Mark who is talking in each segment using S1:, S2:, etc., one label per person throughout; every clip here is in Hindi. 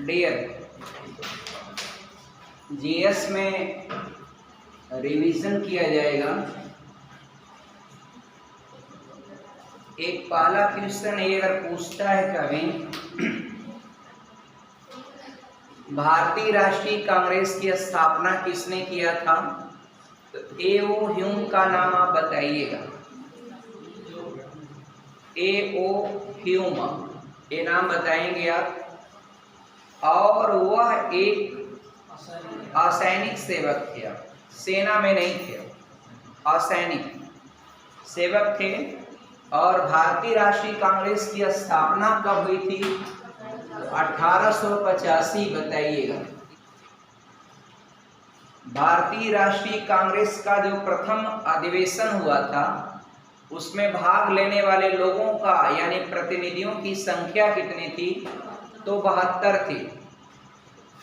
S1: डियर, जीएस में रिवीजन किया जाएगा। एक पहला क्वेश्चन ये अगर पूछता है कभी, भारतीय राष्ट्रीय कांग्रेस की स्थापना किसने किया था, तो ए.ओ. ह्यूम का नाम आप बताइएगा। ए.ओ. ह्यूम ये नाम बताएंगे आप। और वह एक असैनिक सेवक थे, सेना में नहीं थे, असैनिक सेवक थे। और भारतीय राष्ट्रीय कांग्रेस की स्थापना कब हुई थी, 1885 बताइएगा। भारतीय राष्ट्रीय कांग्रेस का जो प्रथम अधिवेशन हुआ था उसमें भाग लेने वाले लोगों का यानी प्रतिनिधियों की संख्या कितनी थी, तो 72 थी।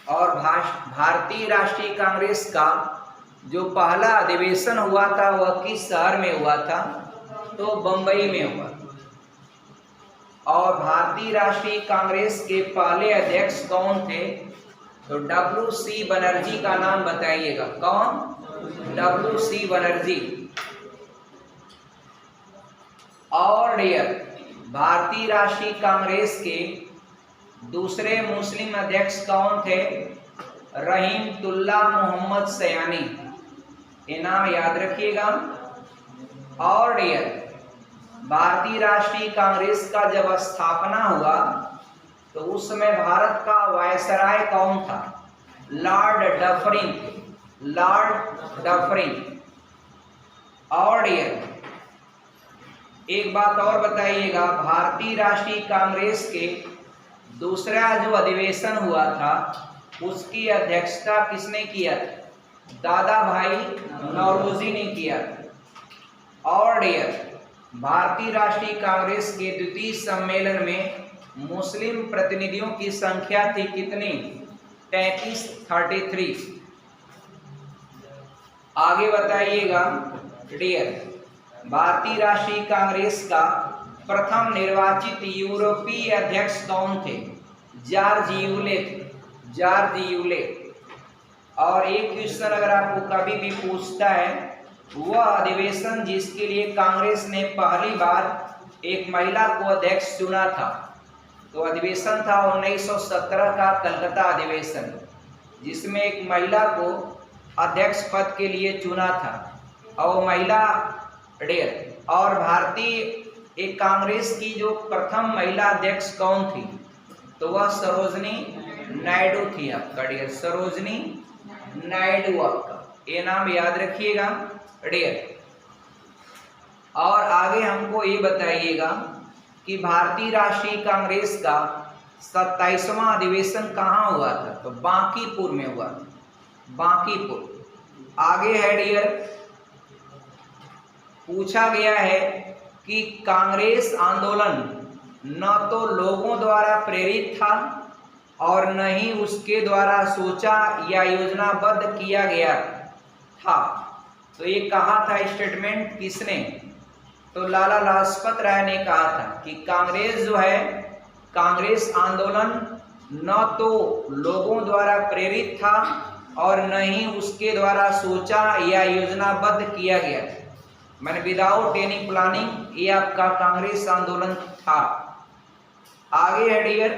S1: और भारतीय राष्ट्रीय कांग्रेस का जो पहला अधिवेशन हुआ था वह किस शहर में हुआ था, तो बंबई में हुआ। और भारतीय राष्ट्रीय कांग्रेस के पहले अध्यक्ष कौन थे, तो W.C. बनर्जी का नाम बताइएगा। कौन, W.C. बनर्जी। और डियर, भारतीय राष्ट्रीय कांग्रेस के दूसरे मुस्लिम अध्यक्ष कौन थे, रहीमतुल्लाह मोहम्मद सयानी, ये नाम याद रखिएगा। और डियर, भारतीय राष्ट्रीय कांग्रेस का जब स्थापना हुआ तो उस समय भारत का वायसराय कौन था, लॉर्ड डफरिन, लॉर्ड डफरिन। और डियर, एक बात और बताइएगा, भारतीय राष्ट्रीय कांग्रेस के दूसरा जो अधिवेशन हुआ था उसकी अध्यक्षता किसने किया था, दादा भाई नौरोजी ने किया था। और डियर, भारतीय राष्ट्रीय कांग्रेस के द्वितीय सम्मेलन में मुस्लिम प्रतिनिधियों की संख्या थी कितनी, 33। आगे बताइएगा डियर, भारतीय राष्ट्रीय कांग्रेस का प्रथम निर्वाचित यूरोपीय अध्यक्ष कौन थे, जॉर्ज यूले थे, जॉर्ज यूले। और एक क्वेश्चन अगर आपको कभी भी पूछता है, वह अधिवेशन जिसके लिए कांग्रेस ने पहली बार एक महिला को अध्यक्ष चुना था, तो अधिवेशन था 1917 का कलकत्ता अधिवेशन, जिसमें एक महिला को अध्यक्ष पद के लिए चुना था। और महिला डियर, और भारतीय एक कांग्रेस की जो प्रथम महिला अध्यक्ष कौन थी, तो वह सरोजनी नायडू थी। आपका डियर, सरोजनी नायडू, आपका ये नाम याद रखिएगा डियर। और आगे हमको ये बताइएगा कि भारतीय राष्ट्रीय कांग्रेस का 27वां अधिवेशन कहाँ हुआ था, तो बांकीपुर में हुआ था, बांकीपुर। आगे है डियर, पूछा गया है कि कांग्रेस आंदोलन न तो लोगों द्वारा प्रेरित था और न ही उसके द्वारा सोचा या योजनाबद्ध किया गया था। तो ये कहा था स्टेटमेंट किसने, तो लाला लाजपत राय ने कहा था कि कांग्रेस जो है, कांग्रेस आंदोलन न तो लोगों द्वारा प्रेरित था और न ही उसके द्वारा सोचा या योजनाबद्ध किया गया, मैंने विदाउट एनी प्लानिंग ये आपका कांग्रेस आंदोलन था। आगे है डियर,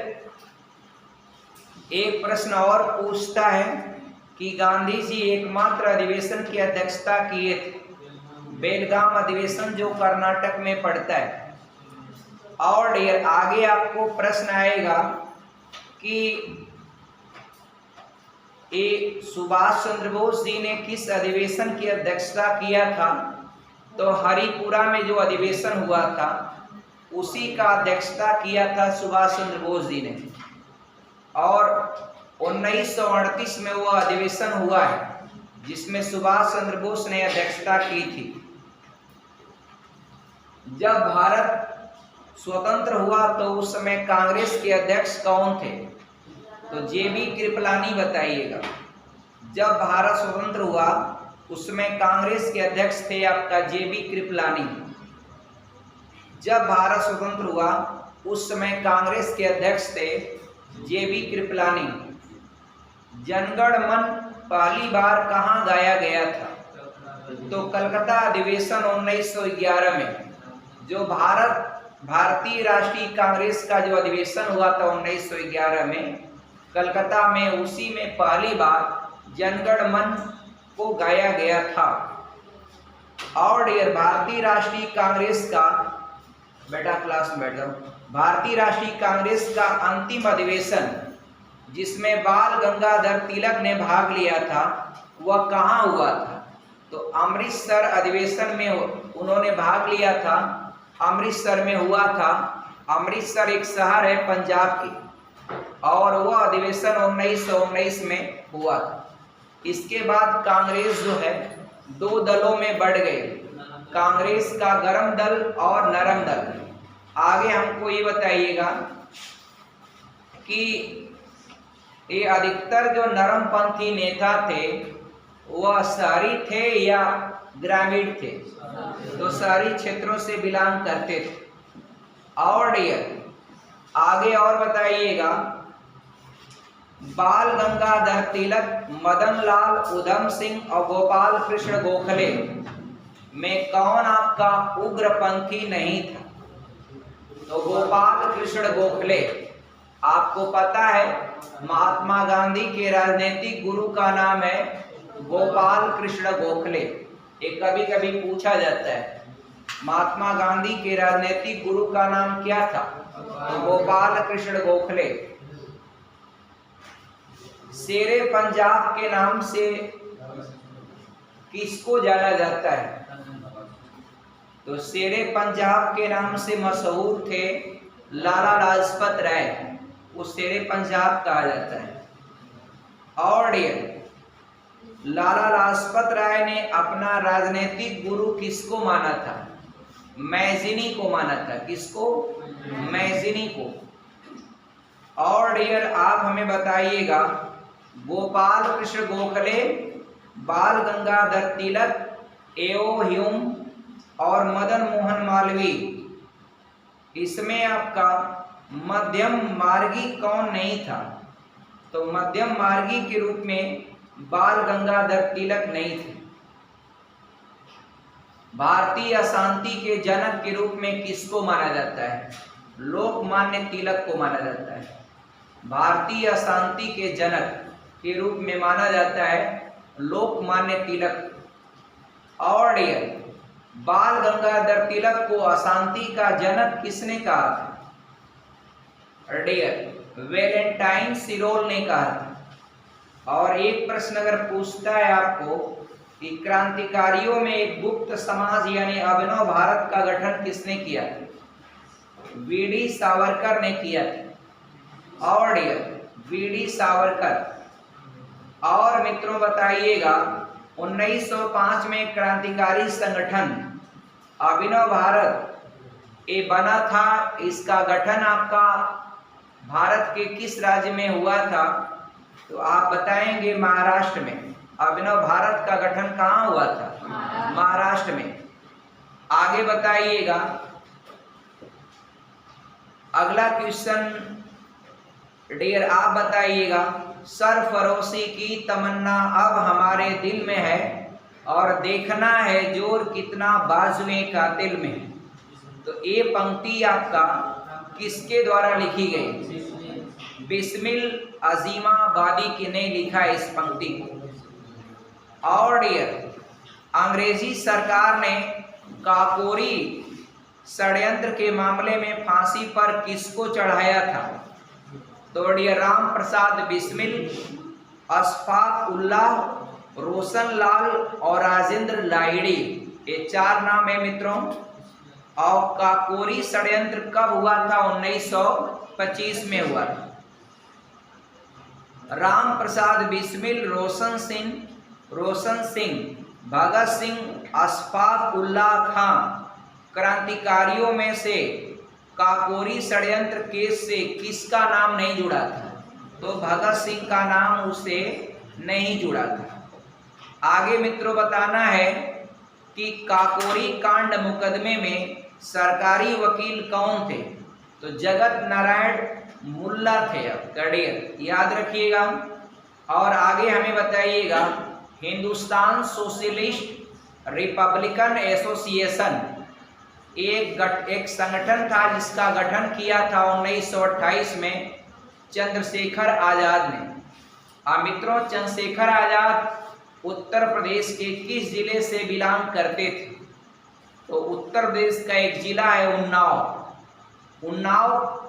S1: एक प्रश्न और पूछता है कि गांधी जी एकमात्र अधिवेशन की अध्यक्षता किए थे, बेलगाम अधिवेशन जो कर्नाटक में पड़ता है। और डियर, आगे आपको प्रश्न आएगा कि ये सुभाष चंद्र बोस जी ने किस अधिवेशन की अध्यक्षता किया था, तो हरिपुरा में जो अधिवेशन हुआ था उसी का अध्यक्षता किया था सुभाष चंद्र बोस जी ने। और 1938 में वह अधिवेशन हुआ है जिसमें सुभाष चंद्र बोस ने अध्यक्षता की थी। जब भारत स्वतंत्र हुआ तो उस समय कांग्रेस के अध्यक्ष कौन थे, तो जे.बी. कृपलानी बताइएगा। जब भारत स्वतंत्र हुआ उसमें कांग्रेस के अध्यक्ष थे आपका जे.बी. कृपलानी। जब भारत स्वतंत्र हुआ उस समय कांग्रेस के अध्यक्ष थे जेबी कृपलानी। जनगण मन पहली बार कहाँ गाया गया था? तो कलकत्ता अधिवेशन 1911 में। जो भारतीय राष्ट्रीय कांग्रेस का जो अधिवेशन हुआ था 1911 में कलकत्ता में, उसी में पहली बार जनगण मन को गाया गया था। और डियर भारतीय राष्ट्रीय कांग्रेस का, बेटा क्लास में बैठ जाओ, भारतीय राष्ट्रीय कांग्रेस का अंतिम अधिवेशन जिसमें बाल गंगाधर तिलक ने भाग लिया था वह कहाँ हुआ था? तो अमृतसर अधिवेशन में उन्होंने भाग लिया था, अमृतसर में हुआ था। अमृतसर एक शहर है पंजाब की, और वह अधिवेशन 1919 में हुआ था। इसके बाद कांग्रेस जो है दो दलों में बढ़ गई, कांग्रेस का गरम दल और नरम दल। आगे हमको ये बताइएगा कि ये अधिकतर जो नरमपंथी नेता थे वह शहरी थे या ग्रामीण थे? तो शहरी क्षेत्रों से बिलोंग करते थे। और डियर आगे और बताइएगा, बाल गंगाधर तिलक, मदन लाल, उधम सिंह और गोपाल कृष्ण गोखले में कौन आपका उग्रपंथी नहीं था? तो गोपाल कृष्ण गोखले। आपको पता है महात्मा गांधी के राजनीतिक गुरु का नाम है गोपाल कृष्ण गोखले। ये कभी कभी पूछा जाता है महात्मा गांधी के राजनीतिक गुरु का नाम क्या था? तो गोपाल कृष्ण गोखले। शेरे पंजाब के नाम से किसको जाना जाता है? तो शेरे पंजाब के नाम से मशहूर थे लाला लाजपत राय, उस शेरे पंजाब कहा जाता है। और लाला लाजपत राय ने अपना राजनीतिक गुरु किसको माना था? मैजिनी को माना था। किसको? मैजिनी को। और डियर आप हमें बताइएगा, गोपाल कृष्ण गोखले, बाल गंगाधर तिलक, एओ ह्यूम और मदन मोहन मालवीय, इसमें आपका मध्यम मार्गी कौन नहीं था? तो मध्यम मार्गी के रूप में बाल गंगाधर तिलक नहीं थे। भारतीय अशांति के जनक के रूप में किसको माना जाता है? लोकमान्य तिलक को माना जाता है। भारतीय अशांति के जनक के रूप में माना जाता है लोकमान्य तिलक। और बाल गंगाधर तिलक को अशांति का जनक किसने कहा था? वैलेंटाइन सिरोल ने कहा था। और एक प्रश्न अगर पूछता है आपको कि क्रांतिकारियों में एक गुप्त समाज यानी अभिनव भारत का गठन किसने किया था? वीडी सावरकर ने किया था। और वीडी सावरकर। और मित्रों बताइएगा, 1905 में क्रांतिकारी संगठन अभिनव भारत ये बना था। इसका गठन आपका भारत के किस राज्य में हुआ था? तो आप बताएंगे महाराष्ट्र में। अभिनव भारत का गठन कहाँ हुआ था? महाराष्ट्र में। आगे बताइएगा, अगला क्वेश्चन डियर आप बताइएगा, सरफरोशी की तमन्ना अब हमारे दिल में है और देखना है जोर कितना बाजुए का दिल में है। तो ये पंक्ति आपका किसके द्वारा लिखी गई? बिस्मिल अजीमाबादी ने लिखा है इस पंक्ति को। और डियर अंग्रेजी सरकार ने काकोरी षड्यंत्र के मामले में फांसी पर किसको चढ़ाया था? तो डियर राम प्रसाद बिस्मिल, अशफाक उल्लाह, रोशन लाल और राजेंद्र लाहिड़ी, ये चार नाम है मित्रों। और काकोरी षड्यंत्र कब हुआ था? 1925 में हुआ था। राम प्रसाद बिस्मिल, रोशन सिंह, भगत सिंह, अशफाक उल्लाह खां क्रांतिकारियों में से काकोरी षड्यंत्र केस से किसका नाम नहीं जुड़ा था? तो भगत सिंह का नाम उससे नहीं जुड़ा था। आगे मित्रों बताना है कि काकोरी कांड मुकदमे में सरकारी वकील कौन थे? तो जगत नारायण मुल्ला थे आपका डियर, याद रखिएगा। और आगे हमें बताइएगा, हिंदुस्तान सोशलिस्ट रिपब्लिकन एसोसिएशन एक संगठन था जिसका गठन किया था 1928 में चंद्रशेखर आजाद ने। मित्रों, चंद्रशेखर आजाद उत्तर प्रदेश के किस जिले से बिलोंग करते थे? तो उत्तर प्रदेश का एक जिला है उन्नाव। उन्नाव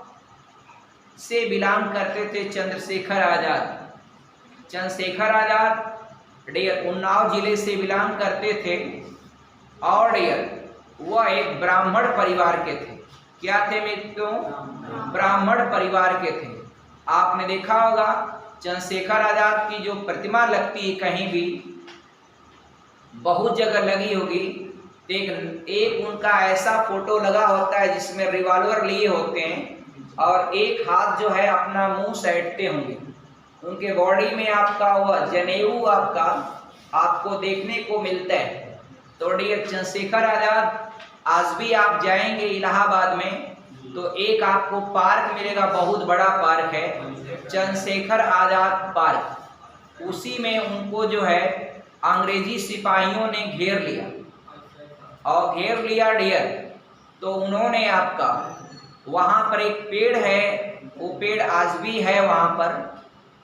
S1: से बिलोंग करते थे चंद्रशेखर आजाद। चंद्रशेखर आजाद डियर उन्नाव जिले से बिलोंग करते थे और डियर वह एक ब्राह्मण परिवार के थे। क्या थे मित्रों? ब्राह्मण परिवार के थे। आपने देखा होगा चंद्रशेखर आजाद की जो प्रतिमा लगती है कहीं भी, बहुत जगह लगी होगी, एक उनका ऐसा फोटो लगा होता है जिसमें रिवॉल्वर लिए होते हैं और एक हाथ जो है अपना मुंह सैंटते होंगे। उनके बॉडी में आपका वह जनेऊ आपको देखने को मिलता है। तो डियर चंद्रशेखर आजाद, आज भी आप जाएंगे इलाहाबाद में तो एक आपको पार्क मिलेगा, बहुत बड़ा पार्क है, चंद्रशेखर आजाद पार्क। उसी में उनको जो है अंग्रेजी सिपाहियों ने घेर लिया और घेर लिया डियर, तो उन्होंने आपका वहाँ पर एक पेड़ है, वो पेड़ आज भी है वहाँ पर,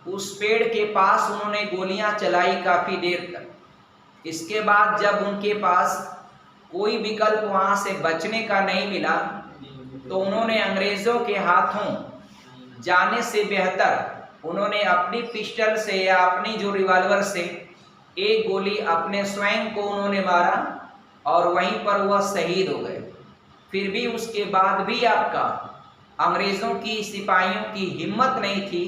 S1: उस पेड़ के पास उन्होंने गोलियां चलाई काफ़ी देर तक। इसके बाद जब उनके पास कोई विकल्प वहाँ से बचने का नहीं मिला तो उन्होंने अंग्रेज़ों के हाथों जाने से बेहतर उन्होंने अपनी पिस्टल से या अपनी जो रिवॉल्वर से एक गोली अपने स्वयं को उन्होंने मारा और वहीं पर वह शहीद हो गए। फिर भी उसके बाद भी आपका अंग्रेज़ों की सिपाहियों की हिम्मत नहीं थी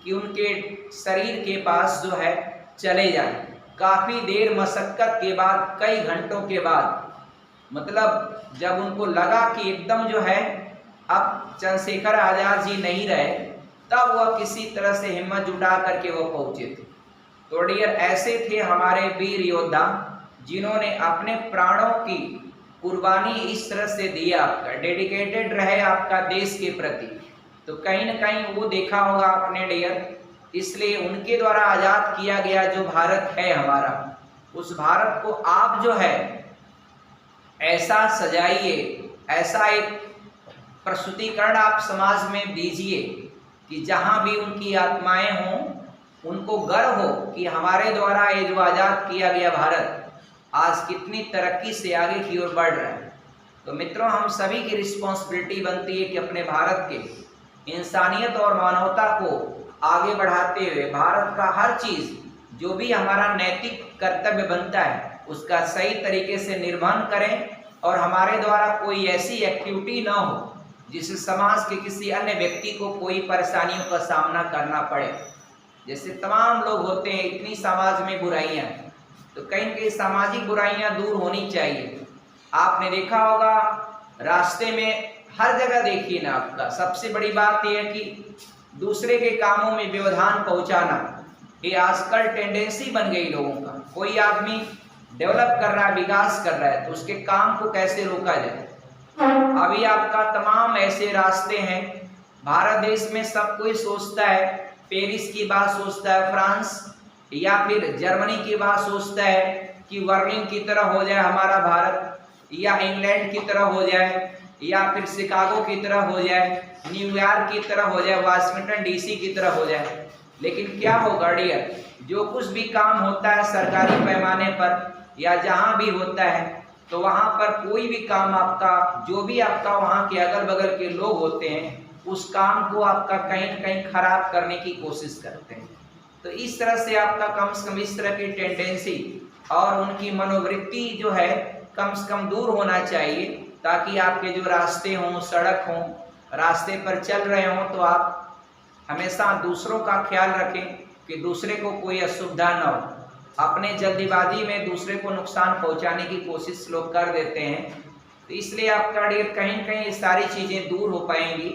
S1: कि उनके शरीर के पास जो है चले जाए। काफ़ी देर मशक्क़त के बाद, कई घंटों के बाद, मतलब जब उनको लगा कि एकदम जो है अब चंद्रशेखर आजाद जी नहीं रहे, तब वह किसी तरह से हिम्मत जुटा करके वह पहुँचे थे। तो डियर ऐसे थे हमारे वीर योद्धा जिन्होंने अपने प्राणों की कुर्बानी इस तरह से दिया, आपका डेडिकेटेड रहे आपका देश के प्रति। तो कहीं न कहीं वो देखा होगा आपने डियर, इसलिए उनके द्वारा आज़ाद किया गया जो भारत है हमारा, उस भारत को आप जो है ऐसा सजाइए, ऐसा एक प्रस्तुतिकरण आप समाज में दीजिए कि जहाँ भी उनकी आत्माएं हों उनको गर्व हो कि हमारे द्वारा ये जो आज़ाद किया गया भारत आज कितनी तरक्की से आगे की ओर बढ़ रहा है। तो मित्रों, हम सभी की रिस्पॉन्सिबिलिटी बनती है कि अपने भारत के इंसानियत और मानवता को आगे बढ़ाते हुए भारत का हर चीज़ जो भी हमारा नैतिक कर्तव्य बनता है उसका सही तरीके से निर्वहन करें और हमारे द्वारा कोई ऐसी एक्टिविटी ना हो जिससे समाज के किसी अन्य व्यक्ति को कोई परेशानियों का सामना करना पड़े। जैसे तमाम लोग होते हैं, इतनी समाज में बुराइयां हैं, तो कहीं न कहीं सामाजिक बुराइयां दूर होनी चाहिए। आपने देखा होगा रास्ते में हर जगह देखिए ना, आपका सबसे बड़ी बात यह है कि दूसरे के कामों में व्यवधान पहुंचाना, ये आजकल टेंडेंसी बन गई लोगों का। कोई आदमी डेवलप कर रहा है, विकास कर रहा है, तो उसके काम को कैसे रोका जाए। अभी आपका तमाम ऐसे रास्ते हैं, भारत देश में सब कोई सोचता है, पेरिस की बात सोचता है, फ्रांस या फिर जर्मनी की बात सोचता है कि बर्लिन की तरह हो जाए हमारा भारत, या इंग्लैंड की तरह हो जाए, या फिर शिकागो की तरह हो जाए, न्यूयॉर्क की तरह हो जाए, वाशिंगटन डीसी की तरह हो जाए। लेकिन क्या होगा डियर, जो कुछ भी काम होता है सरकारी पैमाने पर या जहाँ भी होता है, तो वहाँ पर कोई भी काम आपका, जो भी आपका वहाँ के अगल बगल के लोग होते हैं, उस काम को आपका कहीं न कहीं खराब करने की कोशिश करते हैं। तो इस तरह से आपका कम से कम इस तरह की टेंडेंसी और उनकी मनोवृत्ति जो है कम से कम दूर होना चाहिए, ताकि आपके जो रास्ते हों, सड़क हों, रास्ते पर चल रहे हों, तो आप हमेशा दूसरों का ख्याल रखें कि दूसरे को कोई असुविधा न हो। अपने जल्दीबाजी में दूसरे को नुकसान पहुंचाने की कोशिश लोग कर देते हैं। तो इसलिए आपका डियर कहीं न कहीं ये सारी चीज़ें दूर हो पाएंगी।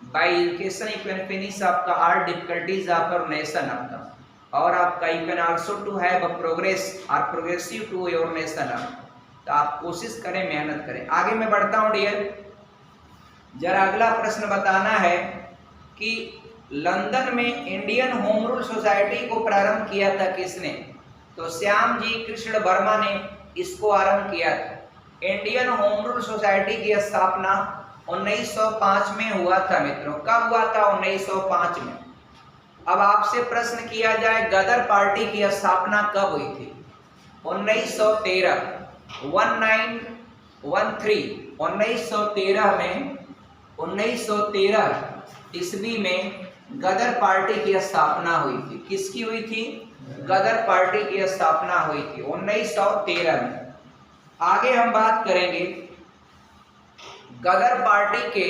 S1: By education you can finish आपका all difficulties of your nation आपका, और आपका you can also to have a progress और प्रोग्रेसिव टू योर नेशन। तो आप कोशिश करें, मेहनत करें। आगे मैं बढ़ता हूँ डियर, जरा अगला प्रश्न बताना है कि लंदन में इंडियन होम रूल सोसाइटी को प्रारंभ किया था किसने? तो श्याम जी कृष्ण वर्मा ने इसको आरंभ किया था। इंडियन होम रूल सोसाइटी की स्थापना 1905 में हुआ था मित्रों। कब हुआ था? 1905 में। अब आपसे प्रश्न किया जाए गदर पार्टी की स्थापना कब हुई थी? 1913 1913 ईस्वी में गदर पार्टी की स्थापना हुई थी। किसकी हुई थी? गदर पार्टी की स्थापना हुई थी 1913 में। आगे हम बात करेंगे गदर पार्टी के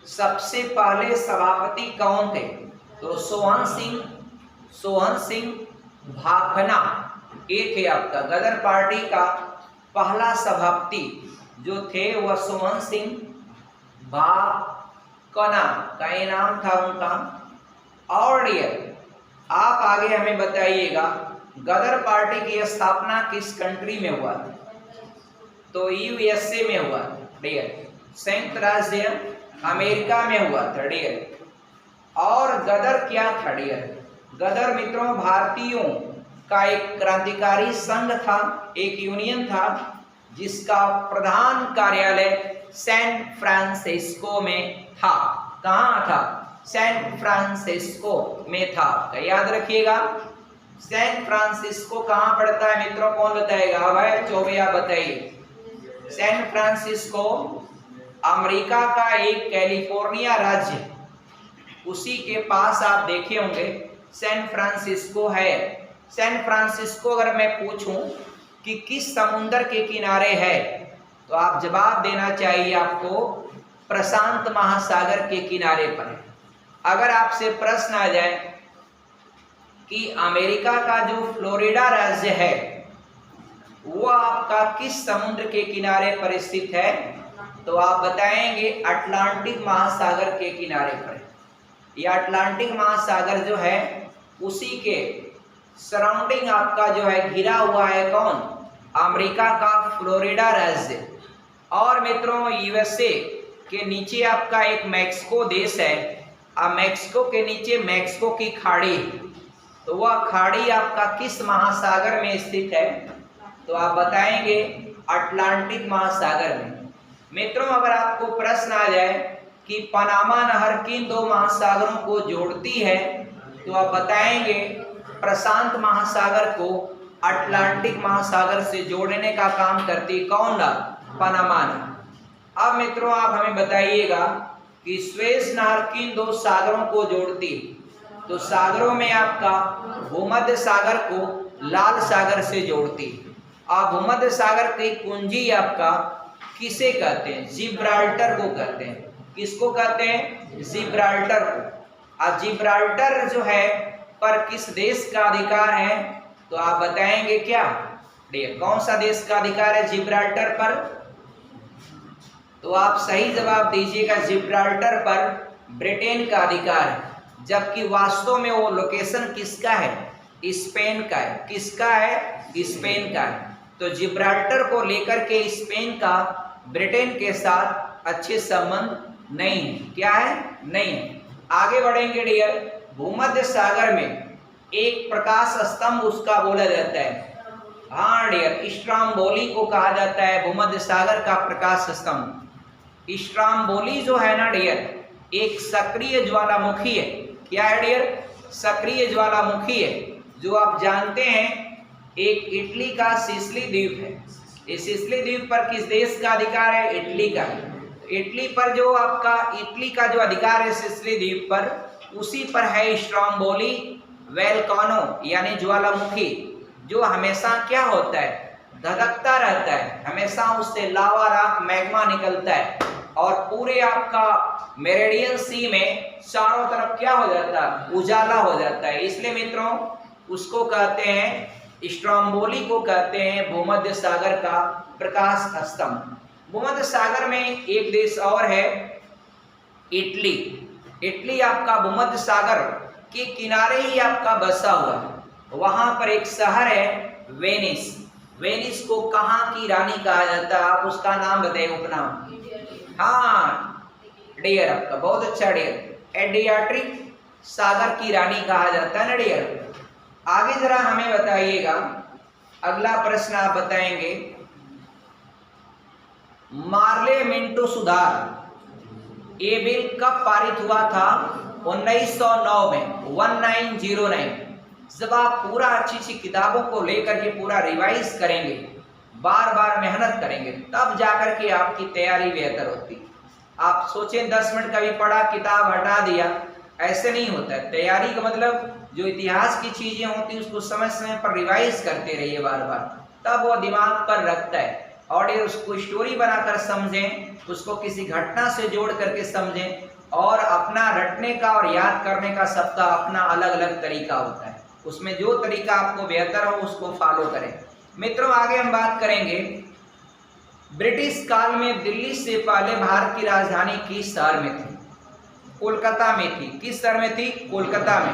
S1: सबसे पहले सभापति कौन थे? तो सोहन सिंह भाखना ये थे आपका गदर पार्टी का पहला सभापति जो थे वह सोहन सिंह भाखना का ये नाम था उनका। और डियर आप आगे हमें बताइएगा गदर पार्टी की स्थापना किस कंट्री में हुआ था? तो यूएसए में हुआ था डियर, संयुक्त राज्य अमेरिका में हुआ था डियर। और गदर क्या था डियर? गदर मित्रों भारतीयों का एक क्रांतिकारी संघ था, एक यूनियन था जिसका प्रधान कार्यालय सैन फ्रांसिस्को में था। कहाँ था? सैन फ्रांसिस्को में था। याद रखिएगा सैन फ्रांसिस्को कहाँ पड़ता है मित्रों? कौन बताएगा? भाई चौबे आप बताइए। सैन फ्रांसिस्को अमेरिका का एक कैलिफोर्निया राज्य, उसी के पास आप देखे होंगे सैन फ्रांसिस्को है। सैन फ्रांसिस्को अगर मैं पूछूं कि किस समुद्र के किनारे है तो आप जवाब देना चाहिए आपको प्रशांत महासागर के किनारे पर है। अगर आपसे प्रश्न आ जाए कि अमेरिका का जो फ्लोरिडा राज्य है वो आपका किस समुद्र के किनारे पर स्थित है तो आप बताएंगे अटलांटिक महासागर के किनारे पर। यह अटलांटिक महासागर जो है उसी के सराउंडिंग आपका जो है घिरा हुआ है कौन? अमेरिका का फ्लोरिडा राज्य। और मित्रों यूएसए के नीचे आपका एक मैक्सिको देश है। अब मैक्सिको के नीचे मैक्सिको की खाड़ी, तो वह खाड़ी आपका किस महासागर में स्थित है तो आप बताएंगे अटलांटिक महासागर में। मित्रों अगर आपको प्रश्न आ जाए कि पनामा नहर किन दो महासागरों को जोड़ती है तो आप बताएंगे प्रशांत महासागर को अटलांटिक महासागर से जोड़ने का काम करती कौन? पनामा नहर। अब मित्रों आप हमें बताइएगा कि स्वेज नहर किन दो सागरों को जोड़ती? तो सागरों में आपका भूमध्य सागर को लाल सागर से जोड़ती। अब भूमध्य सागर की कुंजी आपका किसे कहते हैं? जिब्राल्टर को कहते हैं। किसको कहते हैं? जिब्राल्टर को। अब जिब्राल्टर जो है पर किस देश का अधिकार है तो आप बताएंगे क्या? कौन सा देश का अधिकार है जिब्राल्टर पर? तो आप सही जवाब दीजिएगा जिब्राल्टर पर ब्रिटेन का अधिकार है, जबकि वास्तव में वो लोकेशन किसका है? स्पेन का है। किसका है? स्पेन का है। तो जिब्राल्टर को लेकर के स्पेन का ब्रिटेन के साथ अच्छे संबंध नहीं है। क्या है? नहीं है। आगे बढ़ेंगे डियर। भूमध्य सागर में एक प्रकाश स्तंभ उसका बोला जाता है। हाँ डियर, स्ट्राम्बोली को कहा जाता है भूमध्य सागर का प्रकाश स्तंभ। स्ट्राम्बोली जो है ना डियर एक सक्रिय ज्वालामुखी है। क्या है डियर? सक्रिय ज्वालामुखी है, जो आप जानते हैं एक इटली का सिसिली द्वीप है। इस सिसिली द्वीप पर किस देश का अधिकार है? इटली का। इटली पर जो आपका इटली का जो अधिकार है सिसिली द्वीप पर, उसी पर है स्ट्राम्बोली वोल्केनो यानी ज्वालामुखी, जो हमेशा क्या होता है? धधकता रहता है। हमेशा उससे लावा राख मैग्मा निकलता है और पूरे आपका मेरिडियन सी में चारों तरफ क्या हो जाता है? उजाला हो जाता है। इसलिए मित्रों उसको कहते हैं, स्ट्राम्बोली को कहते हैं भूमध्य सागर का प्रकाश स्तंभ। भूमध्य सागर में एक देश और है इटली। इटली आपका भूमध्य सागर के किनारे ही आपका बसा हुआ है। वहां पर एक शहर है वेनिस। वेनिस को कहाँ की रानी कहा जाता है? आप उसका नाम बताइए, उपनाम। हाँ डियर, आपका बहुत अच्छा डियर। एडियाट्रिक सागर की रानी कहा जाता है ना डियर। आगे जरा हमें बताइएगा, अगला प्रश्न आप बताएंगे, मार्ले मिंटो सुधार ये बिल कब पारित हुआ था? 1909 में, 1909। जब आप पूरा अच्छी किताबों को लेकर के पूरा रिवाइज करेंगे, बार बार मेहनत करेंगे, तब जाकर के आपकी तैयारी बेहतर होती। आप सोचें 10 मिनट कभी पढ़ा, किताब हटा दिया, ऐसे नहीं होता है। तैयारी का मतलब जो इतिहास की चीजें होती उसको समय समय पर रिवाइज करते रहिए बार बार, तब वो दिमाग पर रखता है। और ये उसको स्टोरी बनाकर समझें, उसको किसी घटना से जोड़ करके समझें, और अपना रटने का और याद करने का सबका अपना अलग अलग तरीका होता है। उसमें जो तरीका आपको बेहतर हो उसको फॉलो करें। मित्रों, आगे हम बात करेंगे, ब्रिटिश काल में दिल्ली से पहले भारत की राजधानी किस शहर में थी? कोलकाता में थी। किस शहर में थी? कोलकाता में।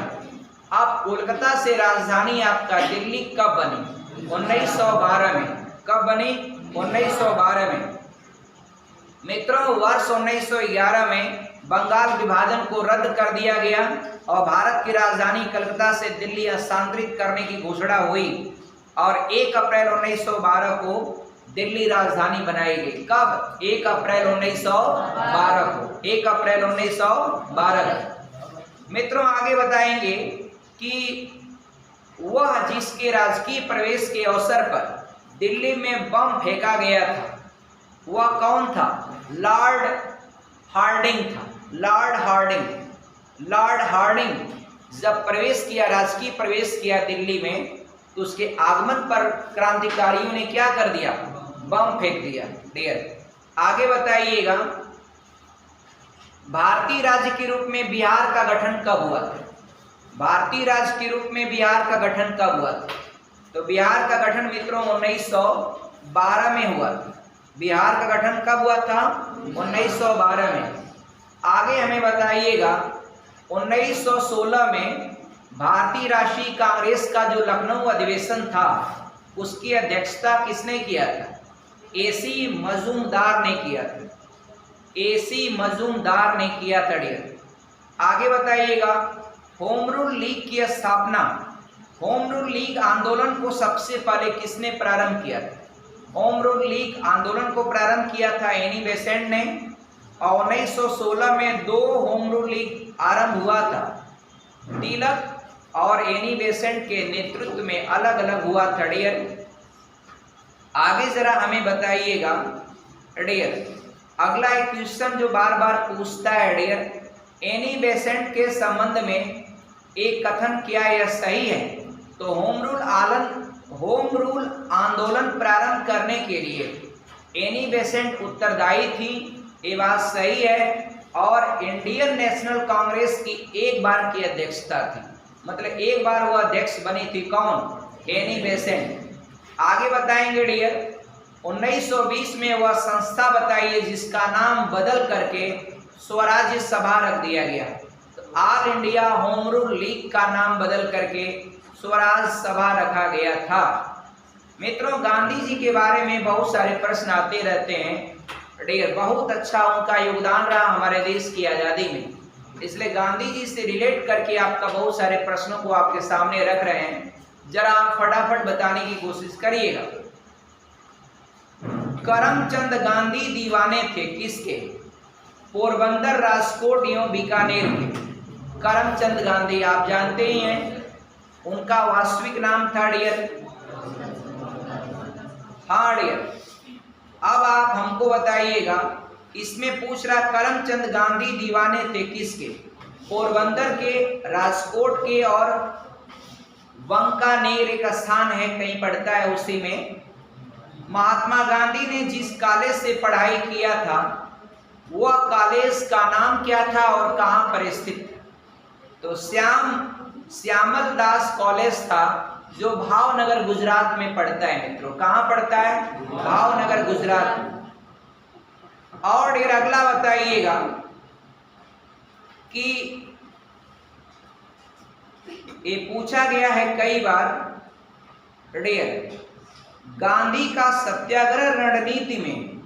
S1: अब कोलकाता से राजधानी आपका दिल्ली कब बनी? 1912 में। कब बनी? 1912 में। मित्रों, वर्ष 1911 में बंगाल विभाजन को रद्द कर दिया गया और भारत की राजधानी कलकत्ता से दिल्ली हस्तांतरित करने की घोषणा हुई और 1 अप्रैल 1912 को दिल्ली राजधानी बनाई गई। कब? 1 अप्रैल 1912 को। 1 अप्रैल 1912 को। मित्रों, आगे बताएंगे कि वह जिसके राजकीय प्रवेश के अवसर पर दिल्ली में बम फेंका गया था, वह कौन था? लॉर्ड हार्डिंग था। Lord Hardinge. लॉर्ड हार्डिंग जब प्रवेश किया, राजकीय प्रवेश किया दिल्ली में, तो उसके आगमन पर क्रांतिकारियों ने क्या कर दिया? बम फेंक दिया। डियर, आगे बताइएगा, भारतीय राज्य के रूप में बिहार का गठन कब हुआ था? भारतीय राज्य के रूप में बिहार का गठन कब हुआ था? तो बिहार का गठन मित्रों 1912 में हुआ था। बिहार का गठन कब हुआ था? 1912 में। आगे हमें बताइएगा, 1916 में भारतीय राष्ट्रीय कांग्रेस का जो लखनऊ अधिवेशन था, उसकी अध्यक्षता किसने किया था? एसी मजूमदार ने किया था। एसी मजूमदार ने किया था। डियर, आगे बताइएगा, होम रूल लीग की स्थापना, होम रूल लीग आंदोलन को सबसे पहले किसने प्रारंभ किया था? होम रूल लीग आंदोलन को प्रारंभ किया था एनी बेसेंट ने, और 1916 में 2 होम रूल लीग आरंभ हुआ था। तिलक और एनी बेसेंट के नेतृत्व में अलग अलग हुआ था। डियर, आगे जरा हमें बताइएगा, डियर, अगला एक क्वेश्चन जो बार बार पूछता है, डियर, एनी बेसेंट के संबंध में एक कथन क्या यह सही है? तो होम रूल आंदोलन प्रारंभ करने के लिए एनी बेसेंट उत्तरदायी थी, ये बात सही है। और इंडियन नेशनल कांग्रेस की एक बार की अध्यक्षता थी, मतलब एक बार वो अध्यक्ष बनी थी। कौन? Annie Besant. आगे बताएंगे डियर, 1920 में वह संस्था बताइए जिसका नाम बदल करके स्वराज्य सभा रख दिया गया। तो all India home rule league का नाम बदल करके स्वराज सभा रखा गया था। मित्रों, गांधी जी के बारे में बहुत सारे प्रश्न आते रहते हैं। डियर, बहुत अच्छा उनका योगदान रहा हमारे देश की आज़ादी में, इसलिए गांधी जी से रिलेट करके आपका बहुत सारे प्रश्नों को आपके सामने रख रहे हैं। जरा आप फटाफट बताने की कोशिश करिएगा। करमचंद गांधी दीवाने थे किसके? पोरबंदर, राजकोट एवं बीकानेर के। करमचंद गांधी आप जानते ही हैं, उनका वास्तविक नाम था डियर। हाँ डियर, अब आप हमको बताइएगा, इसमें पूछ रहा करमचंद गांधी दीवाने थे किसके? पोरबंदर के, राजकोट के और बंकानेर एक स्थान है, कहीं पड़ता है उसी में। महात्मा गांधी ने जिस कॉलेज से पढ़ाई किया था, वह कॉलेज का नाम क्या था और कहाँ पर स्थित था? तो श्यामल दास कॉलेज था, जो भावनगर गुजरात में पड़ता है। मित्रों, कहाँ पड़ता है? भावनगर गुजरात में। और फिर अगला बताइएगा कि ये पूछा गया है कई बार, डियर, गांधी का सत्याग्रह रणनीति में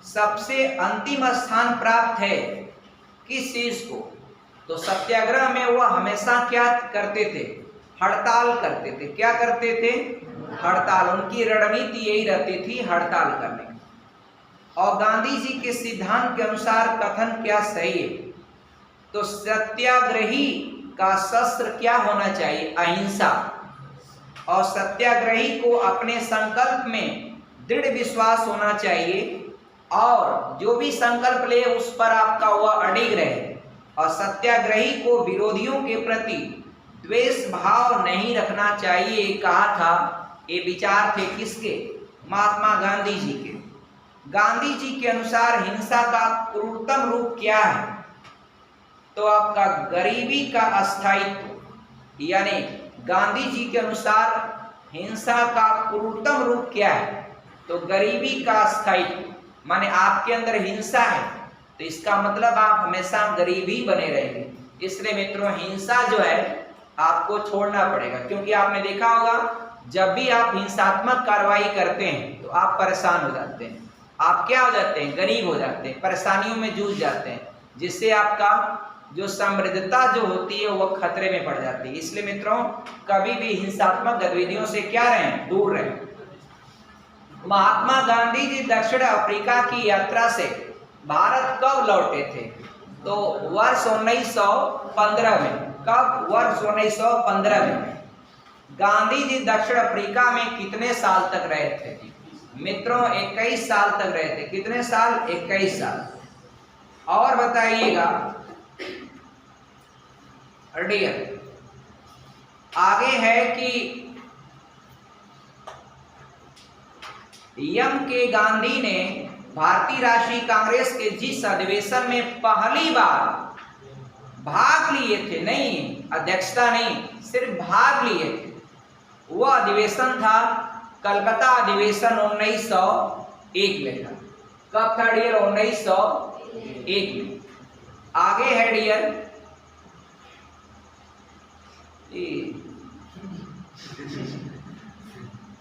S1: सबसे अंतिम स्थान प्राप्त है किस चीज को? तो सत्याग्रह में वह हमेशा क्या करते थे? हड़ताल करते थे। क्या करते थे? हड़ताल। उनकी रणनीति यही रहती थी, हड़ताल करने की। और गांधी जी के सिद्धांत के अनुसार कथन क्या सही है? तो सत्याग्रही का शस्त्र क्या होना चाहिए? अहिंसा। और सत्याग्रही को अपने संकल्प में दृढ़ विश्वास होना चाहिए और जो भी संकल्प ले उस पर आपका वह अडिग रहे। और सत्याग्रही को विरोधियों के प्रति द्वेष भाव नहीं रखना चाहिए, कहा था। ये विचार थे किसके? महात्मा गांधी जी के। गांधी जी के अनुसार हिंसा का क्रूरतम रूप क्या है? तो आपका गरीबी का अस्थायित्व। यानी गांधी जी के अनुसार हिंसा का क्रूरतम रूप क्या है? तो गरीबी का अस्थायित्व। माने आपके अंदर हिंसा है तो इसका मतलब आप हमेशा गरीब ही बने रहेंगे। इसलिए मित्रों, हिंसा जो है आपको छोड़ना पड़ेगा, क्योंकि आपने देखा होगा जब भी आप हिंसात्मक कार्रवाई करते हैं तो आप परेशान हो जाते हैं, आप क्या हो जाते हैं? गरीब हो जाते हैं, परेशानियों में जूझ जाते हैं, जिससे आपका जो समृद्धता जो होती है वो खतरे में पड़ जाती है। इसलिए मित्रों, कभी भी हिंसात्मक गतिविधियों से क्या रहें? दूर रहें। महात्मा गांधी जी दक्षिण अफ्रीका की यात्रा से भारत कब लौटे थे? तो वर्ष 1915 में। कब? वर्ष 1915 में। गांधी जी दक्षिण अफ्रीका में कितने साल तक रहे थे? मित्रों, 21 साल तक रहे थे। कितने साल? 21 साल। और बताइएगा डियर, आगे है कि एम के गांधी ने भारतीय राष्ट्रीय कांग्रेस के जिस अधिवेशन में पहली बार भाग लिए थे, नहीं अध्यक्षता नहीं, सिर्फ भाग लिए थे, वह अधिवेशन था कलकत्ता अधिवेशन 1901 में था। कब था डियर? 1901 में। आगे है डियर,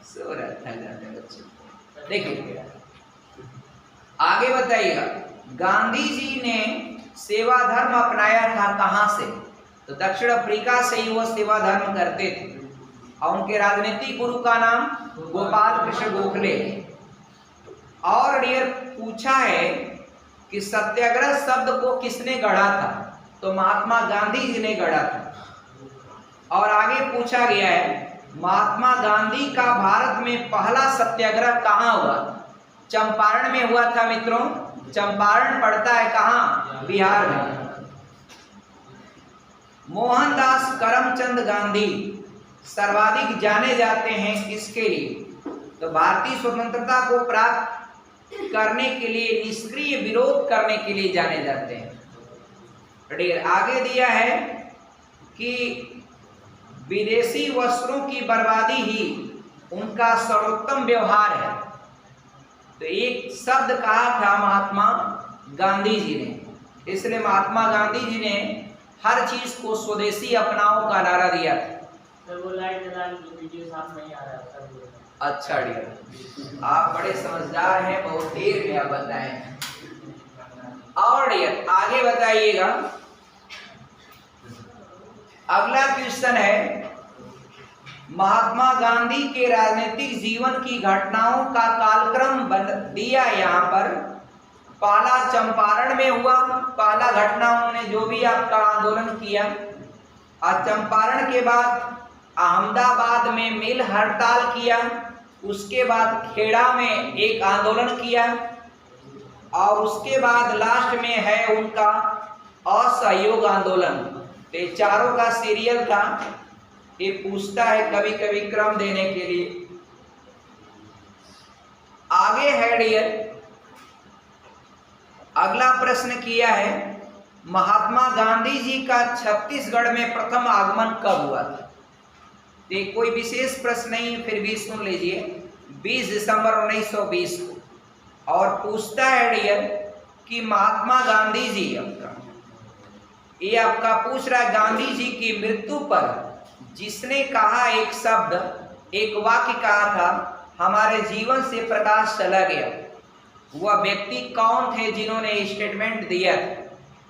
S1: सो रहा था जाते बच्चे। देखिए आगे बताइएगा, गांधी जी ने सेवा धर्म अपनाया था कहां से? तो दक्षिण अफ्रीका से ही वो सेवा धर्म करते थे। और उनके राजनीतिक गुरु का नाम गोपाल कृष्ण गोखले। और डियर पूछा है कि सत्याग्रह शब्द को किसने गढ़ा था? तो महात्मा गांधी जी ने गढ़ा था। और आगे पूछा गया है, महात्मा गांधी का भारत में पहला सत्याग्रह कहाँ हुआ? चंपारण में हुआ था मित्रों। चंपारण पड़ता है कहाँ? बिहार में। मोहनदास करमचंद गांधी सर्वाधिक जाने जाते हैं किसके लिए? तो भारतीय स्वतंत्रता को प्राप्त करने के लिए, निष्क्रिय विरोध करने के लिए जाने जाते हैं। आगे दिया है कि विदेशी वस्त्रों की बर्बादी ही उनका सर्वोत्तम व्यवहार है। तो एक शब्द कहा था महात्मा गांधी जी ने। इसलिए महात्मा गांधी जी ने हर चीज को स्वदेशी अपनाओ का नारा दिया था।
S2: वो लाइट जला के वीडियो साफ नहीं आ रहा है।
S1: अच्छा डियर, आप बड़े समझदार हैं, बहुत देर में आप बताएं। और डियर आगे बताइएगा, अगला क्वेश्चन है, महात्मा गांधी के राजनीतिक जीवन की घटनाओं का कालक्रम दिया यहाँ पर। पहला चंपारण में हुआ, पहला घटना उन्होंने जो भी आपका आंदोलन किया। और चंपारण के बाद अहमदाबाद में मिल हड़ताल किया, उसके बाद खेड़ा में एक आंदोलन किया, और उसके बाद लास्ट में है उनका असहयोग आंदोलन। तो चारों का सीरियल था। ये पूछता है कभी कभी क्रम देने के लिए। आगे है डियर, अगला प्रश्न किया है, महात्मा गांधी जी का छत्तीसगढ़ में प्रथम आगमन कब हुआ था? ये कोई विशेष प्रश्न नहीं, फिर भी सुन लीजिए। 20 दिसंबर 1920 को। और पूछता है डियर कि महात्मा गांधी जी, ये आपका पूछ रहा है, गांधी जी की मृत्यु पर जिसने कहा एक शब्द, एक वाक्य कहा था, हमारे जीवन से प्रकाश चला गया, वह व्यक्ति कौन थे जिन्होंने स्टेटमेंट दिया था?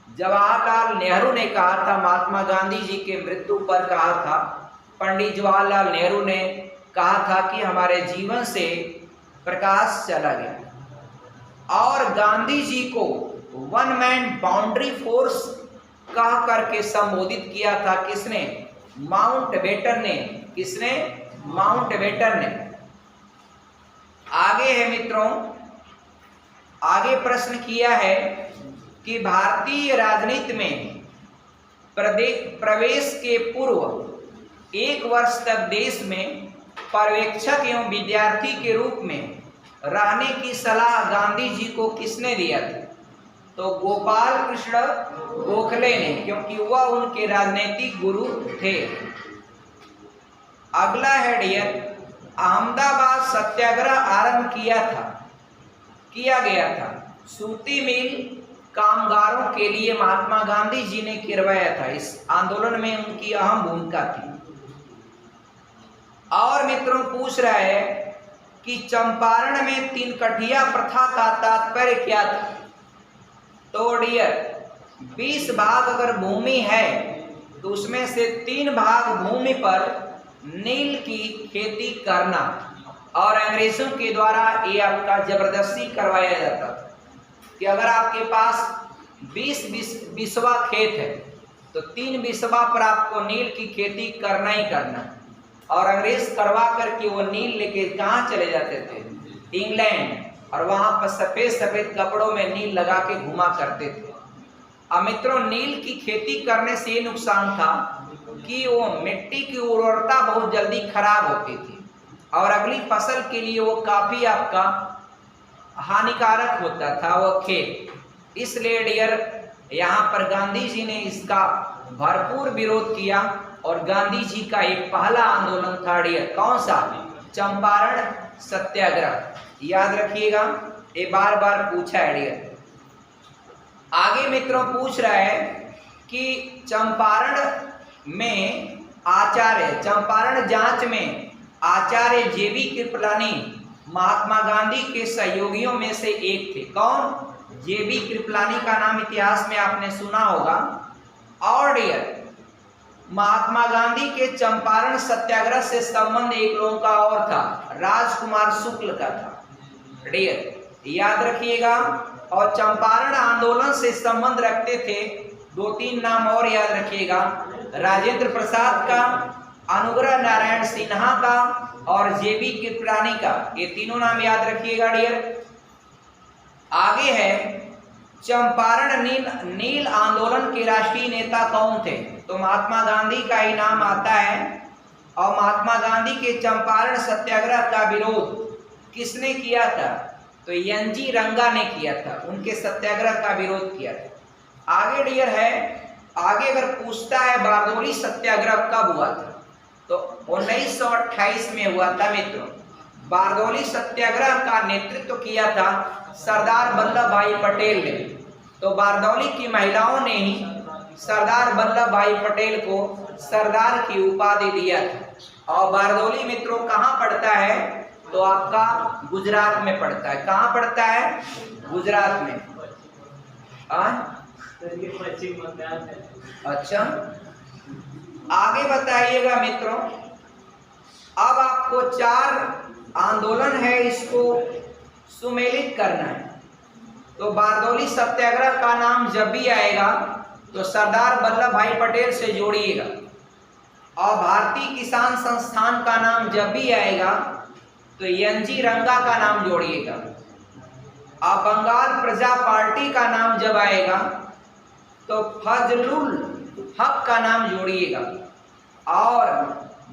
S1: जवाहरलाल नेहरू ने कहा था, महात्मा गांधी जी के मृत्यु पर कहा था, पंडित जवाहरलाल नेहरू ने कहा था कि हमारे जीवन से प्रकाश चला गया। और गांधी जी को वन मैन बाउंड्री फोर्स कह करके संबोधित किया था किसने? माउंटबेटन ने। किसने? माउंटबेटन ने। आगे है मित्रों, आगे प्रश्न किया है कि भारतीय राजनीति में प्रवेश के पूर्व 1 वर्ष तक देश में पर्यवेक्षक एवं विद्यार्थी के रूप में रहने की सलाह गांधी जी को किसने दिया था? तो गोपाल कृष्ण गोखले ने, क्योंकि वह उनके राजनीतिक गुरु थे। अगला है डियर, अहमदाबाद सत्याग्रह आरंभ किया गया था। सूती मिल कामगारों के लिए महात्मा गांधी जी ने करवाया था। इस आंदोलन में उनकी अहम भूमिका थी। और मित्रों पूछ रहा है कि चंपारण में 3 कठिया प्रथा का तात्पर्य क्या था? तो डियर 20 भाग अगर भूमि है तो उसमें से 3 भाग भूमि पर नील की खेती करना, और अंग्रेजों के द्वारा ये आपका जबरदस्ती करवाया जाता था कि अगर आपके पास 20 खेत है तो 3 बीसवा पर आपको नील की खेती करना ही करना। और अंग्रेज करवा करके वो नील लेके कहाँ चले जाते थे? इंग्लैंड, और वहां पर सफेद सफेद कपड़ों में नील लगा के घुमा करते थे। अब मित्रों नील की खेती करने से ये नुकसान था कि वो मिट्टी की उर्वरता बहुत जल्दी खराब होती थी और अगली फसल के लिए वो काफी आपका हानिकारक होता था वो खेत। इसलिए डियर यहाँ पर गांधी जी ने इसका भरपूर विरोध किया और गांधी जी का एक पहला आंदोलन था डियर, कौन सा? चंपारण सत्याग्रह। याद रखिएगा, ये बार बार पूछा है डियर। आगे मित्रों पूछ रहा है कि चंपारण जांच में आचार्य जेबी कृपलानी महात्मा गांधी के सहयोगियों में से एक थे। कौन? जेबी कृपलानी का नाम इतिहास में आपने सुना होगा। और डियर महात्मा गांधी के चंपारण सत्याग्रह से संबंध एक लोगों का और था, राजकुमार शुक्ल का था। डियर याद रखिएगा। और चंपारण आंदोलन से संबंध रखते थे 2-3 नाम और याद रखिएगा, राजेंद्र प्रसाद का, अनुग्रह नारायण सिन्हा का और जेबी कृपलानी का। ये तीनों नाम याद रखिएगा डियर। आगे है चंपारण नील आंदोलन के राष्ट्रीय नेता कौन थे? तो महात्मा गांधी का ही नाम आता है। और महात्मा गांधी के चंपारण सत्याग्रह का विरोध किसने किया था? तो एनजी रंगा ने किया था, उनके सत्याग्रह का विरोध किया था। आगे डियर है, आगे अगर पूछता है बारदोली सत्याग्रह कब हुआ था? तो 1928 में हुआ था मित्रों। बारदोली सत्याग्रह का नेतृत्व किया था सरदार वल्लभ भाई पटेल ने। तो बारदौली की महिलाओं ने ही सरदार वल्लभ भाई पटेल को सरदार की उपाधि दिया था। और बारदौली मित्रों कहाँ पड़ता है? तो आपका गुजरात में पड़ता है। कहाँ पड़ता है? गुजरात में।
S2: पश्चिम बंगाल में।
S1: अच्छा, आगे बताइएगा मित्रों। अब आपको 4 आंदोलन है, इसको सुमेलित करना है। तो बारदौली सत्याग्रह का नाम जब भी आएगा तो सरदार वल्लभ भाई पटेल से जोड़िएगा। और भारतीय किसान संस्थान का नाम जब भी आएगा तो एनजी रंगा का नाम जोड़िएगा। और बंगाल प्रजा पार्टी का नाम जब आएगा तो फजलुल हक का नाम जोड़िएगा। और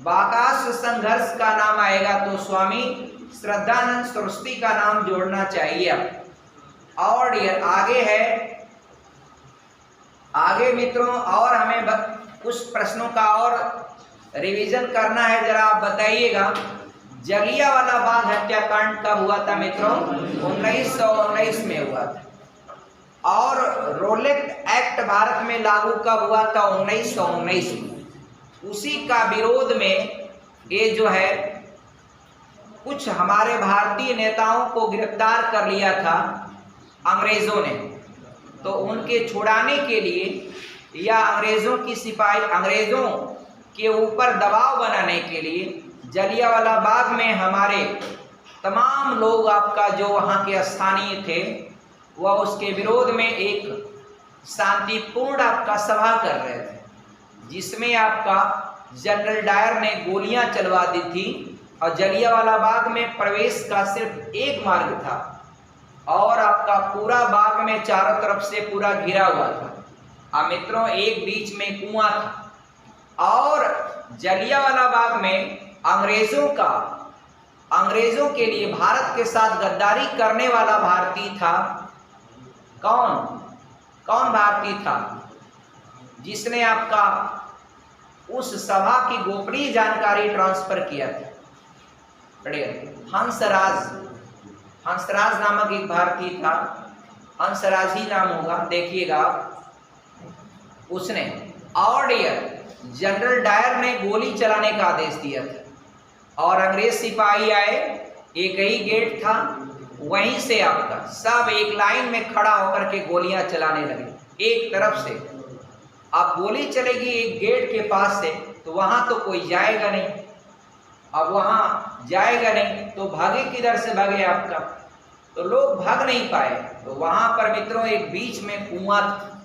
S1: बाकाश संघर्ष का नाम आएगा तो स्वामी श्रद्धानंद सरस्वती का नाम जोड़ना चाहिए। और आगे है, आगे मित्रों और हमें कुछ प्रश्नों का और रिवीजन करना है, जरा आप बताइएगा। जलियांवाला बाग हत्याकांड कब हुआ था मित्रों? 1919 में हुआ था। और रोलेट एक्ट भारत में लागू कब हुआ था? 1919 में। उसी का विरोध में ये जो है कुछ हमारे भारतीय नेताओं को गिरफ्तार कर लिया था अंग्रेजों ने। तो उनके छुड़ाने के लिए या अंग्रेजों के ऊपर दबाव बनाने के लिए जलियांवाला बाग में हमारे तमाम लोग आपका जो वहाँ के स्थानीय थे वह उसके विरोध में एक शांतिपूर्ण आपका सभा कर रहे थे, जिसमें आपका जनरल डायर ने गोलियां चलवा दी थी और जलियांवाला बाग में प्रवेश का सिर्फ एक मार्ग था और आपका पूरा बाग में चारों तरफ से पूरा घिरा हुआ था। मित्रों, एक बीच में कुआं था और जलियांवाला बाग में अंग्रेजों के लिए भारत के साथ गद्दारी करने वाला भारतीय था। कौन भारतीय था जिसने आपका उस सभा की गोपनीय जानकारी ट्रांसफर किया था? हंसराज नामक एक भारतीय था, हंसराज ही नाम होगा, देखिएगा उसने। और जनरल डायर ने गोली चलाने का आदेश दिया था और अंग्रेज सिपाही आए, एक ही गेट था, वहीं से आपका सब एक लाइन में खड़ा होकर के गोलियां चलाने लगे एक तरफ से। अब गोली चलेगी एक गेट के पास से तो वहां तो कोई जाएगा नहीं, अब वहां जाएगा नहीं तो भागे किधर से भागे आपका, तो लोग भाग नहीं पाए। तो वहां पर मित्रों एक बीच में कुआं था,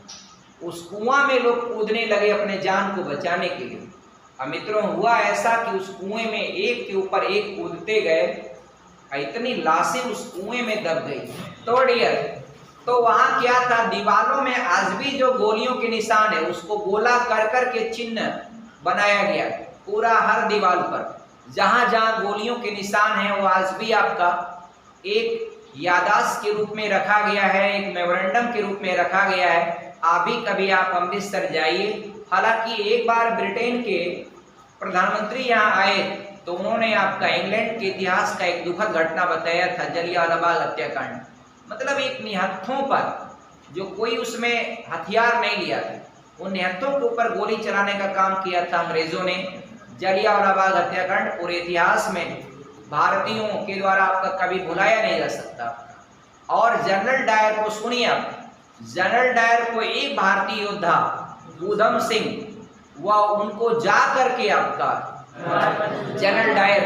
S1: उस कुआं में लोग कूदने लगे अपने जान को बचाने के लिए। अब मित्रों हुआ ऐसा कि उस कुएं में एक के ऊपर एक कूदते गए, इतनी लाशें उस कुएं में दब गई। तो वहां क्या था, दीवारों में आज भी जो गोलियों के निशान है उसको गोला कर कर के चिन्ह बनाया गया पूरा हर दीवार पर, जहां जहां गोलियों के निशान है वो आज भी आपका एक याददाश्त के रूप में रखा गया है, एक मेमोरेंडम के रूप में रखा गया है। अभी कभी आप अमृतसर जाइए, हालांकि एक बार ब्रिटेन के प्रधानमंत्री यहाँ आए तो उन्होंने आपका इंग्लैंड के इतिहास का एक दुखद घटना बताया था, जलियांवाला बाग हत्याकांड। मतलब एक निहत्थों पर जो कोई उसमें हथियार नहीं लिया था, उन निहत्थों के ऊपर गोली चलाने का काम किया था अंग्रेजों ने। जलियांवाला बाग हत्याकांड पूरे इतिहास में भारतीयों के द्वारा आपका कभी भुलाया नहीं जा सकता। और जनरल डायर को सुनिए आप, जनरल डायर को एक भारतीय योद्धा ऊधम सिंह, वह उनको जा करके आपका जनरल डायर,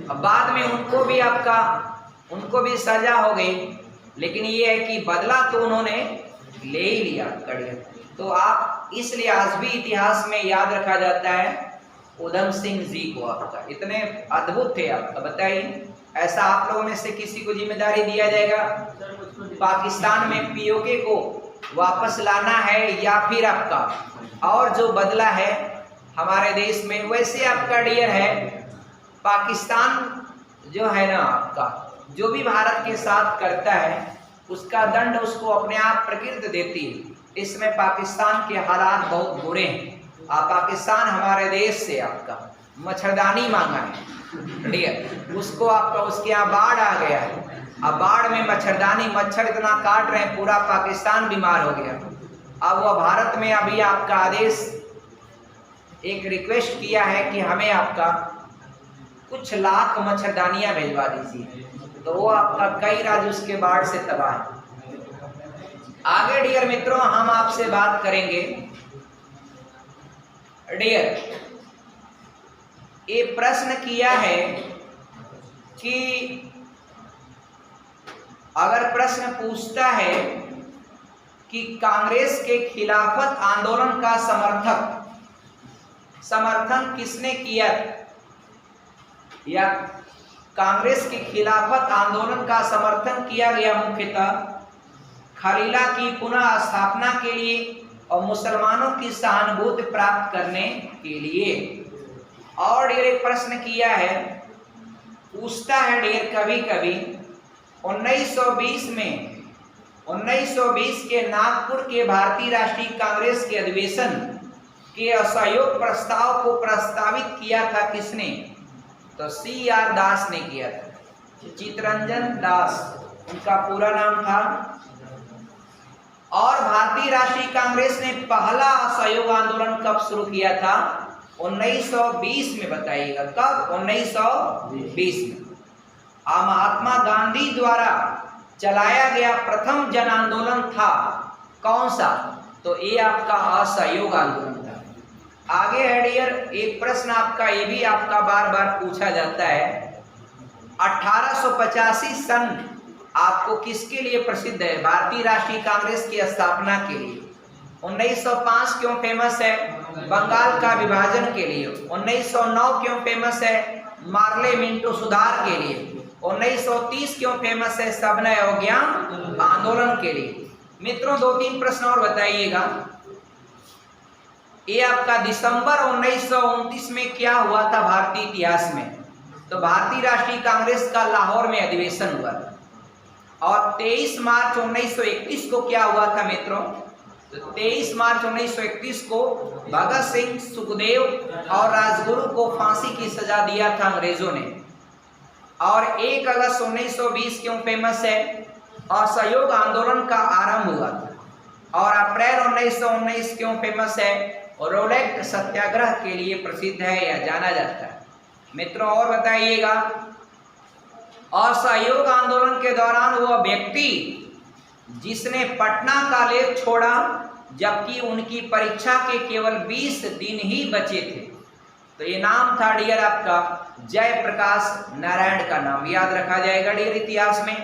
S1: बाद में उनको भी सजा हो गई, लेकिन ये है कि बदला तो उन्होंने ले ही लिया कड़िया। तो आप इसलिए आज भी इतिहास में याद रखा जाता है ऊधम सिंह जी को। आपका इतने अद्भुत थे आपका, बताइए ऐसा आप लोगों में से किसी को जिम्मेदारी दिया जाएगा पाकिस्तान में पीओके को वापस लाना है या फिर आपका और जो बदला है हमारे देश में? वैसे आपका डियर है पाकिस्तान जो है ना आपका, जो भी भारत के साथ करता है उसका दंड उसको अपने आप प्रकृति देती है। इसमें पाकिस्तान के हालात बहुत बुरे हैं। पाकिस्तान हमारे देश से आपका मच्छरदानी मांगा है डियर, उसको आपका उसके यहाँ बाढ़ आ गया है। अब बाढ़ में मच्छर इतना काट रहे हैं, पूरा पाकिस्तान बीमार हो गया। अब वह भारत में अभी आपका आदेश एक रिक्वेस्ट किया है कि हमें आपका कुछ लाख मच्छरदानियां भिजवा दीजिए, तो वो आपका कई राज्य उसके बाढ़ से तबाह है। आगे डियर मित्रों हम आपसे बात करेंगे डियर, ये प्रश्न किया है कि अगर प्रश्न पूछता है कि कांग्रेस के खिलाफत आंदोलन का समर्थन किसने किया, या कांग्रेस के खिलाफत आंदोलन का समर्थन किया गया मुख्यतः खलीला की पुनः स्थापना के लिए और मुसलमानों की सहानुभूति प्राप्त करने के लिए। और डियर एक प्रश्न किया है, पूछता है डियर कभी कभी 1920 के नागपुर के भारतीय राष्ट्रीय कांग्रेस के अधिवेशन के असहयोग प्रस्ताव को प्रस्तावित किया था किसने? तो CR दास ने किया था, चित्तरंजन दास उनका पूरा नाम था। और भारतीय राष्ट्रीय कांग्रेस ने पहला असहयोग आंदोलन कब शुरू किया था? 1920 में। बताइएगा कब? 1920 में। महात्मा गांधी द्वारा चलाया गया प्रथम जन आंदोलन था कौन सा? तो ये आपका असहयोग आंदोलन था। आगे है डियर, एक प्रश्न आपका ये भी आपका बार बार पूछा जाता है, 1885 सन आपको किसके लिए प्रसिद्ध है? भारतीय राष्ट्रीय कांग्रेस की स्थापना के लिए। 1905 क्यों फेमस है? बंगाल का विभाजन के लिए। 1909 क्यों फेमस है? मार्ले मिंटो सुधार के लिए। 1930 क्यों फेमस है? सविनय अवज्ञा आंदोलन के लिए। मित्रों 2-3 प्रश्न और बताइएगा। ये आपका दिसंबर 1929 में क्या हुआ था भारतीय इतिहास में? तो भारतीय राष्ट्रीय कांग्रेस का लाहौर में अधिवेशन हुआ था। और 23 मार्च 1931 को क्या हुआ था मित्रों? तो 23 मार्च 1931 को भगत सिंह, सुखदेव और राजगुरु को फांसी की सजा दिया था अंग्रेजों ने। और 1 अगस्त 1920 क्यों फेमस है? असहयोग आंदोलन का आरंभ हुआ था। और अप्रैल 1919 क्यों फेमस है? रोलेट सत्याग्रह के लिए प्रसिद्ध है या जाना जाता है। मित्रों और बताइएगा, असहयोग आंदोलन के दौरान वह व्यक्ति जिसने पटना कॉलेज छोड़ा जबकि उनकी परीक्षा के केवल 20 दिन ही बचे थे, तो ये नाम था डियर आपका जयप्रकाश नारायण का नाम याद रखा जाएगा डियर इतिहास में।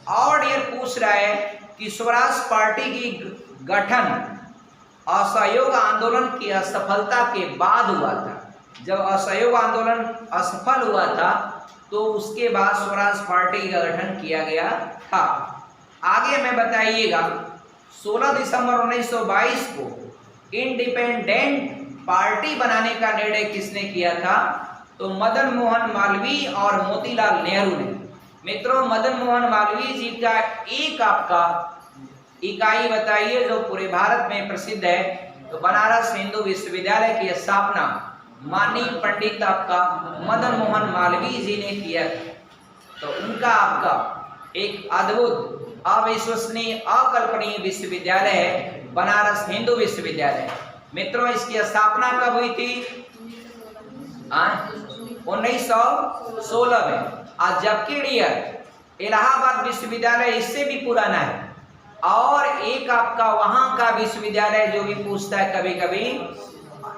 S1: और डियर पूछ रहा है कि स्वराज पार्टी की गठन असहयोग आंदोलन की असफलता के बाद हुआ था। जब असहयोग आंदोलन असफल हुआ था तो उसके बाद स्वराज पार्टी का गठन किया गया था। आगे में बताइएगा, 16 दिसंबर 1922 को इंडिपेंडेंट पार्टी बनाने का निर्णय किसने किया था? तो मदन मोहन मालवीय और मोतीलाल नेहरू ने। मित्रों मदन मोहन मालवीय जी का एक आपका इकाई बताइए जो पूरे भारत में प्रसिद्ध है। तो बनारस हिंदू विश्वविद्यालय की स्थापना माननीय पंडित आपका मदन मोहन मालवीय जी ने किया। तो उनका आपका एक अद्भुत, अविश्वसनीय, अकल्पनीय विश्वविद्यालय है बनारस हिंदू विश्वविद्यालय। मित्रों इसकी स्थापना कब हुई थी? 1916 में। आज जबकि डियर इलाहाबाद विश्वविद्यालय इससे भी पुराना है। और एक आपका वहां का विश्वविद्यालय जो भी पूछता है कभी कभी,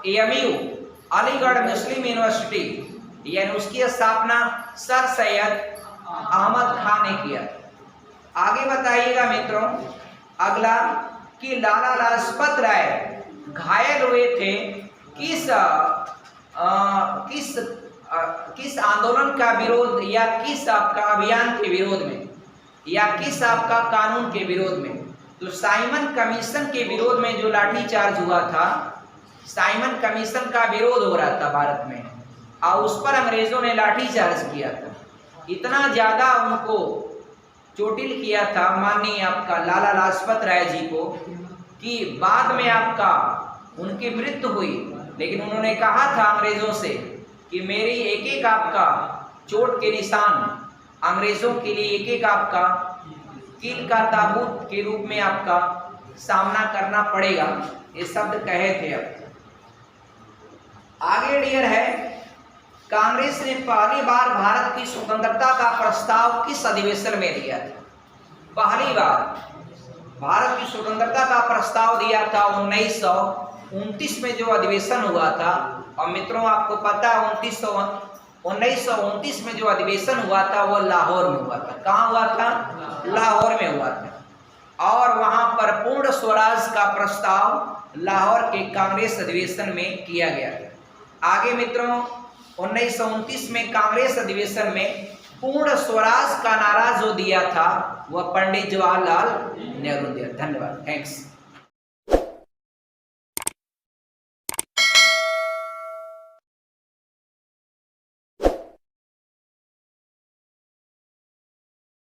S1: AMU अलीगढ़ मुस्लिम यूनिवर्सिटी, यानी उसकी स्थापना सर सैयद अहमद खान ने किया। आगे बताइएगा मित्रों, अगला कि लाला लाजपत राय घायल हुए थे किस आंदोलन का विरोध या किस आपका अभियान के विरोध में या किस आपका कानून के विरोध में? तो साइमन कमीशन के विरोध में जो लाठीचार्ज हुआ था, साइमन कमीशन का विरोध हो रहा था भारत में और उस पर अंग्रेजों ने लाठीचार्ज किया था। इतना ज्यादा उनको चोटिल किया था माननीय आपका लाला लाजपत राय जी को कि बाद में आपका उनकी मृत्यु हुई। लेकिन उन्होंने कहा था अंग्रेजों से कि मेरी एक एक आपका चोट के निशान अंग्रेजों के लिए एक एक आपका कील का ताबूत के रूप में आपका सामना करना पड़ेगा, ये शब्द कहे थे। अब आगे डियर है, कांग्रेस ने पहली बार भारत की स्वतंत्रता का प्रस्ताव किस अधिवेशन में दिया था? पहली बार भारत की स्वतंत्रता का प्रस्ताव दिया था 1929 में जो अधिवेशन हुआ था। और मित्रों आपको पता है 1929 में जो अधिवेशन हुआ था वो लाहौर में हुआ था। कहाँ हुआ था? लाहौर में हुआ था। और वहां पर पूर्ण स्वराज का प्रस्ताव लाहौर के कांग्रेस अधिवेशन में किया गया था। आगे मित्रों 1929 में कांग्रेस अधिवेशन में पूर्ण स्वराज का नारा जो दिया था वह पंडित जवाहरलाल नेहरू दिया। धन्यवाद, थैंक्स।